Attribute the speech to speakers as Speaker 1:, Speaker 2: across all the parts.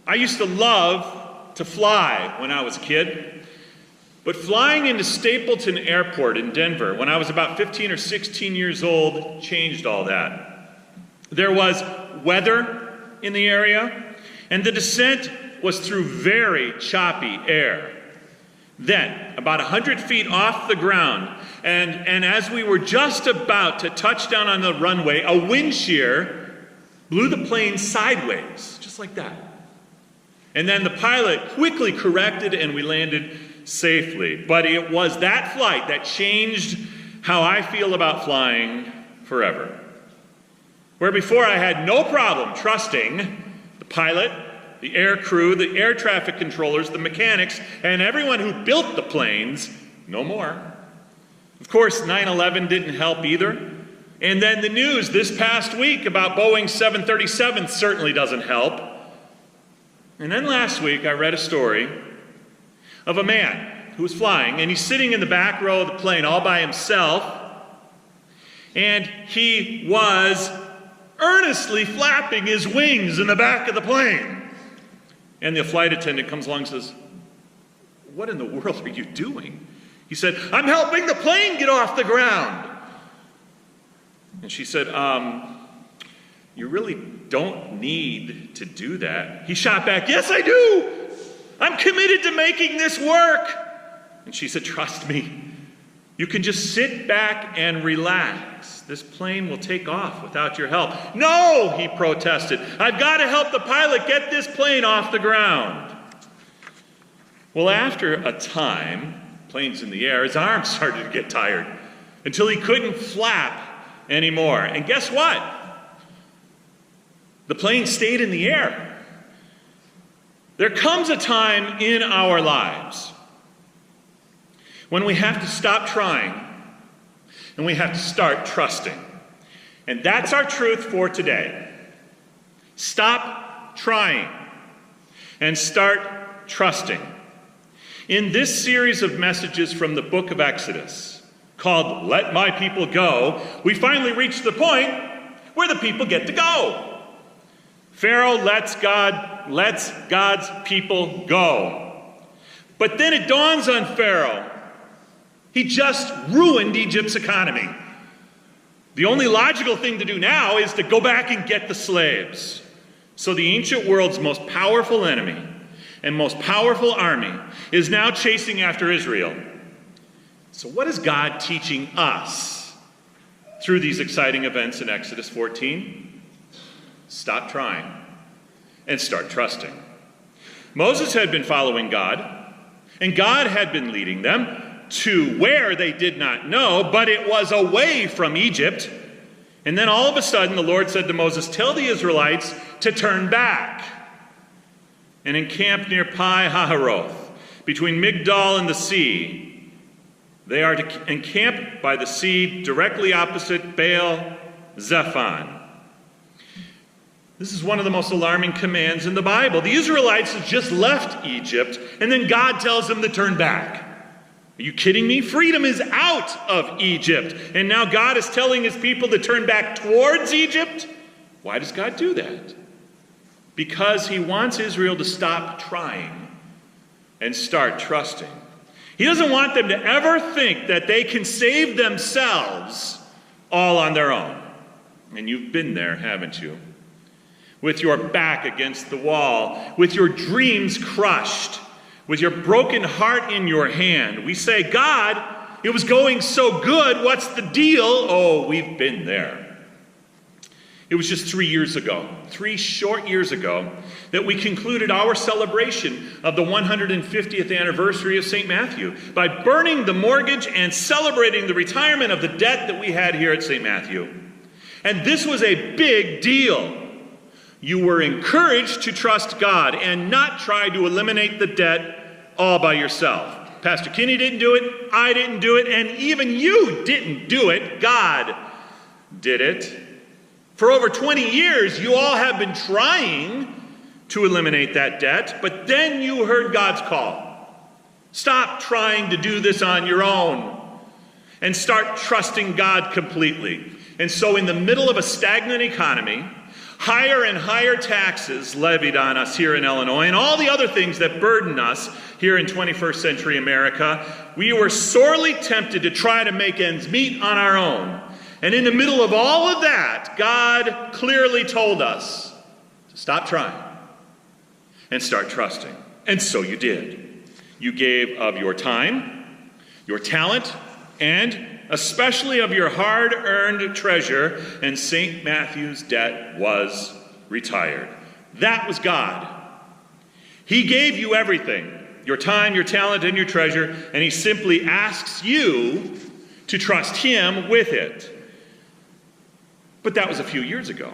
Speaker 1: I used to love to fly when I was a kid, but flying into Stapleton Airport in Denver when I was about 15 or 16 years old changed all that. There was weather in the area, and the descent was through very choppy air. Then, about 100 feet off the ground, and as we were just about to touch down on the runway, a wind shear blew the plane sideways, just like that. And then the pilot quickly corrected and we landed safely. But it was that flight that changed how I feel about flying forever. Where before I had no problem trusting the pilot, the air crew, the air traffic controllers, the mechanics, and everyone who built the planes, no more. Of course, 9/11 didn't help either. And then the news this past week about Boeing 737 certainly doesn't help. And then last week I read a story of a man who was flying, and he's sitting in the back row of the plane all by himself, and he was earnestly flapping his wings in the back of the plane. And the flight attendant comes along and says, "What in the world are you doing?" He said, "I'm helping the plane get off the ground." And she said, "You really don't need to do that." He shot back, "Yes, I do. I'm committed to making this work." And she said, "Trust me. You can just sit back and relax. This plane will take off without your help." "No," he protested. "I've got to help the pilot get this plane off the ground." Well, after a time, planes in the air, his arms started to get tired until he couldn't flap anymore. And guess what? The plane stayed in the air. There comes a time in our lives when we have to stop trying and we have to start trusting. And that's our truth for today. Stop trying and start trusting. In this series of messages from the book of Exodus, called "Let My People Go," we finally reach the point where the people get to go. Pharaoh lets God's people go. But then it dawns on Pharaoh, he just ruined Egypt's economy. The only logical thing to do now is to go back and get the slaves. So the ancient world's most powerful enemy and most powerful army is now chasing after Israel. So what is God teaching us through these exciting events in Exodus 14? Stop trying and start trusting. Moses had been following God, and God had been leading them to where they did not know, but it was away from Egypt. And then all of a sudden the Lord said to Moses, "Tell the Israelites to turn back and encamp near Pi-hahiroth, between Migdol and the sea. They are to encamp by the sea directly opposite Baal-Zephon." This is one of the most alarming commands in the Bible. The Israelites have just left Egypt, and then God tells them to turn back. Are you kidding me? Freedom is out of Egypt, and now God is telling his people to turn back towards Egypt? Why does God do that? Because he wants Israel to stop trying and start trusting. He doesn't want them to ever think that they can save themselves all on their own. And you've been there, haven't you? With your back against the wall, with your dreams crushed, with your broken heart in your hand. We say, "God, it was going so good. What's the deal?" Oh, we've been there. It was just 3 years ago, 3 short years ago, that we concluded our celebration of the 150th anniversary of St. Matthew by burning the mortgage and celebrating the retirement of the debt that we had here at St. Matthew. And this was a big deal. You were encouraged to trust God and not try to eliminate the debt all by yourself. Pastor Kinney didn't do it, I didn't do it, and even you didn't do it. God did it. For over 20 years, you all have been trying to eliminate that debt, but then you heard God's call. Stop trying to do this on your own and start trusting God completely. And so in the middle of a stagnant economy, Higher and higher taxes levied on us here in Illinois, and all the other things that burden us here in 21st century America. We were sorely tempted to try to make ends meet on our own. And in the middle of all of that, God clearly told us to stop trying and start trusting. And so you did. You gave of your time, your talent, and especially of your hard-earned treasure, and St. Matthew's debt was retired. That was God. He gave you everything, your time, your talent, and your treasure, and he simply asks you to trust him with it. But that was a few years ago.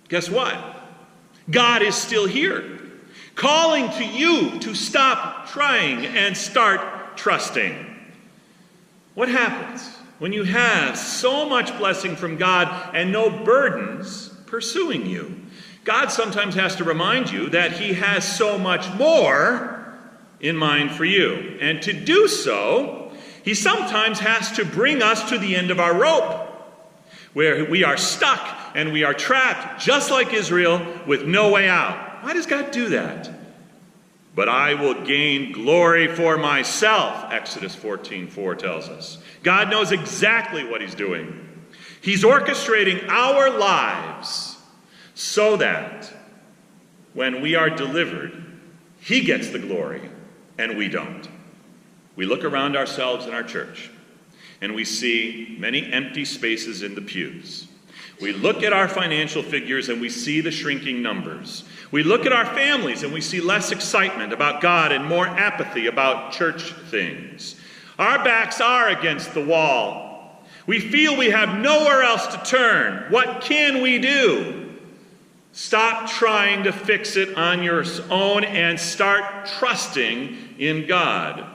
Speaker 1: Guess what? God is still here, calling to you to stop trying and start trusting. What happens when you have so much blessing from God and no burdens pursuing you? God sometimes has to remind you that he has so much more in mind for you. And to do so, he sometimes has to bring us to the end of our rope, where we are stuck and we are trapped, just like Israel, with no way out. Why does God do that? But I will gain glory for myself, Exodus 14:4 tells us. God knows exactly what he's doing. He's orchestrating our lives so that when we are delivered, he gets the glory and we don't. We look around ourselves in our church and we see many empty spaces in the pews. We look at our financial figures and we see the shrinking numbers. We look at our families and we see less excitement about God and more apathy about church things. Our backs are against the wall. We feel we have nowhere else to turn. What can we do? Stop trying to fix it on your own and start trusting in God.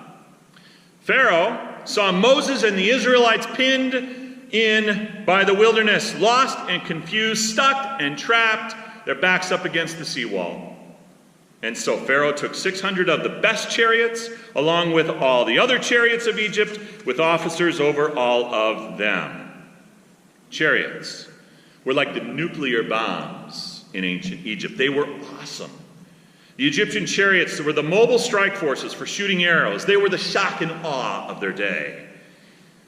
Speaker 1: Pharaoh saw Moses and the Israelites pinned in by the wilderness, lost and confused, stuck and trapped, their backs up against the seawall. And so Pharaoh took 600 of the best chariots, along with all the other chariots of Egypt, with officers over all of them. Chariots were like the nuclear bombs in ancient Egypt. They were awesome. The Egyptian chariots were the mobile strike forces for shooting arrows. They were the shock and awe of their day.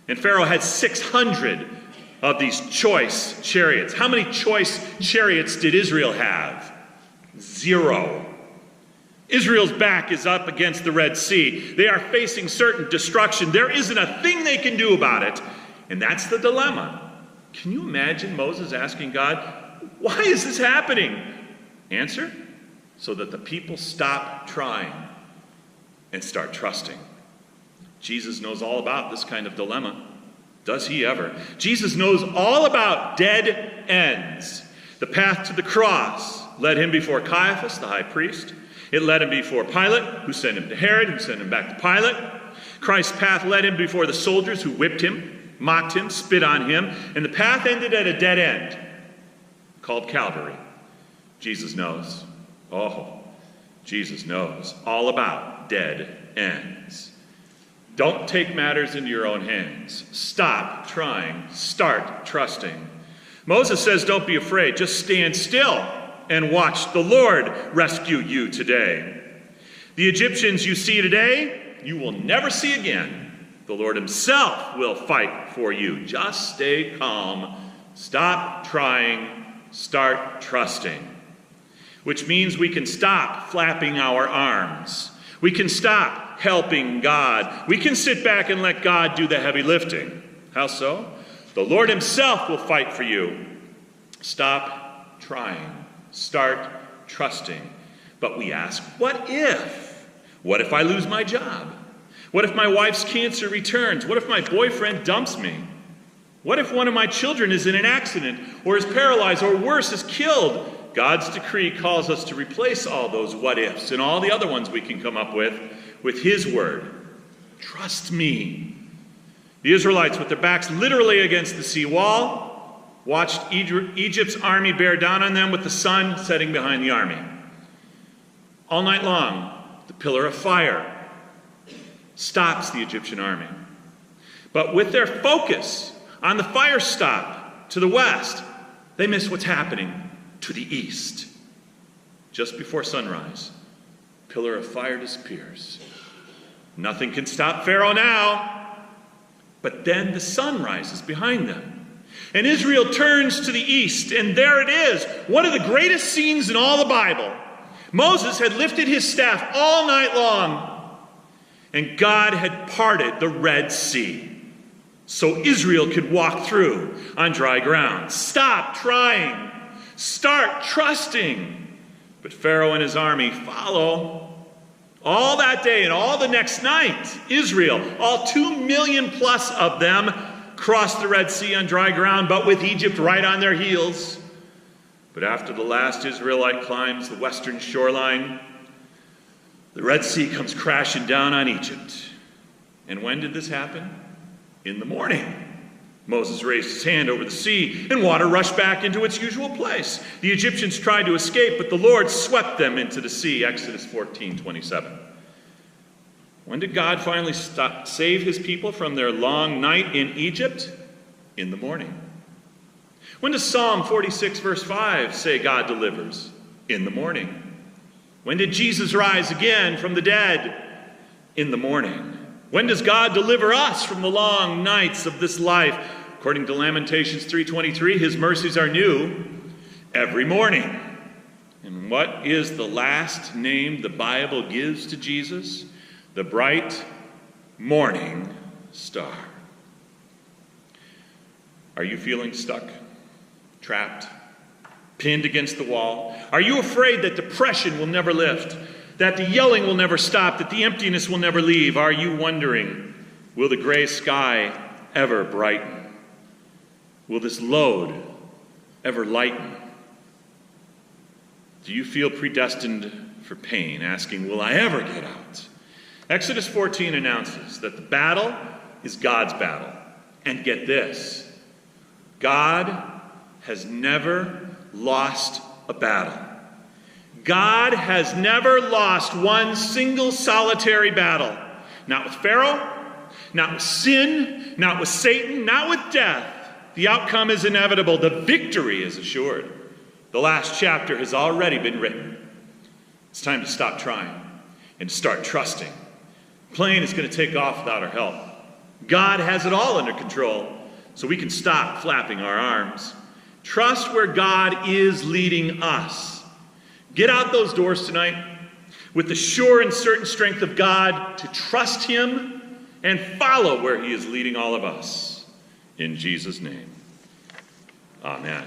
Speaker 1: And Pharaoh had 600 of these choice chariots. How many choice chariots did Israel have? 0. Israel's back is up against the Red Sea. They are facing certain destruction. There isn't a thing they can do about it. And that's the dilemma. Can you imagine Moses asking God, why is this happening? Answer, so that the people stop trying and start trusting. Jesus knows all about this kind of dilemma. Does he ever? Jesus knows all about dead ends. The path to the cross led him before Caiaphas, the high priest. It led him before Pilate, who sent him to Herod, who sent him back to Pilate. Christ's path led him before the soldiers who whipped him, mocked him, spit on him. And the path ended at a dead end called Calvary. Jesus knows. Oh, Jesus knows all about dead ends. Don't take matters into your own hands. Stop trying. Start trusting. Moses says, don't be afraid. Just stand still and watch the Lord rescue you today. The Egyptians you see today, you will never see again. The Lord himself will fight for you. Just stay calm. Stop trying. Start trusting. Which means we can stop flapping our arms. We can stop helping God. We can sit back and let God do the heavy lifting. How so? The Lord himself will fight for you. Stop trying. Start trusting. But we ask, what if? What if I lose my job? What if my wife's cancer returns? What if my boyfriend dumps me? What if one of my children is in an accident or is paralyzed or worse, is killed? God's decree calls us to replace all those what ifs and all the other ones we can come up with his word. Trust me. The Israelites, with their backs literally against the sea wall, watched Egypt's army bear down on them with the sun setting behind the army. All night long, the pillar of fire stops the Egyptian army. But with their focus on the fire stop to the west, they miss what's happening to the east. Just before sunrise, pillar of fire disappears. Nothing can stop Pharaoh now. But then the sun rises behind them. And Israel turns to the east, and there it is, one of the greatest scenes in all the Bible. Moses had lifted his staff all night long, and God had parted the Red Sea so Israel could walk through on dry ground. Stop trying. Start trusting. But Pharaoh and his army follow. All that day and all the next night, Israel, all 2 million plus of them, crossed the Red Sea on dry ground, but with Egypt right on their heels. But after the last Israelite climbs the western shoreline, the Red Sea comes crashing down on Egypt. And when did this happen? In the morning. Moses raised his hand over the sea, and water rushed back into its usual place. The Egyptians tried to escape, but the Lord swept them into the sea. Exodus 14:27. When did God finally save his people from their long night in Egypt? In the morning. When does Psalm 46 verse 5 say God delivers? In the morning. When did Jesus rise again from the dead? In the morning. When does God deliver us from the long nights of this life? According to Lamentations 3:23, his mercies are new every morning. And what is the last name the Bible gives to Jesus? The bright morning star. Are you feeling stuck, trapped, pinned against the wall? Are you afraid that depression will never lift, that the yelling will never stop, that the emptiness will never leave? Are you wondering, will the gray sky ever brighten? Will this load ever lighten? Do you feel predestined for pain, asking, will I ever get out? Exodus 14 announces that the battle is God's battle. And get this, God has never lost a battle. God has never lost one single solitary battle. Not with Pharaoh, not with sin, not with Satan, not with death. The outcome is inevitable. The victory is assured. The last chapter has already been written. It's time to stop trying and to start trusting. The plane is going to take off without our help. God has it all under control, so we can stop flapping our arms. Trust where God is leading us. Get out those doors tonight with the sure and certain strength of God to trust him and follow where he is leading all of us. In Jesus' name, amen.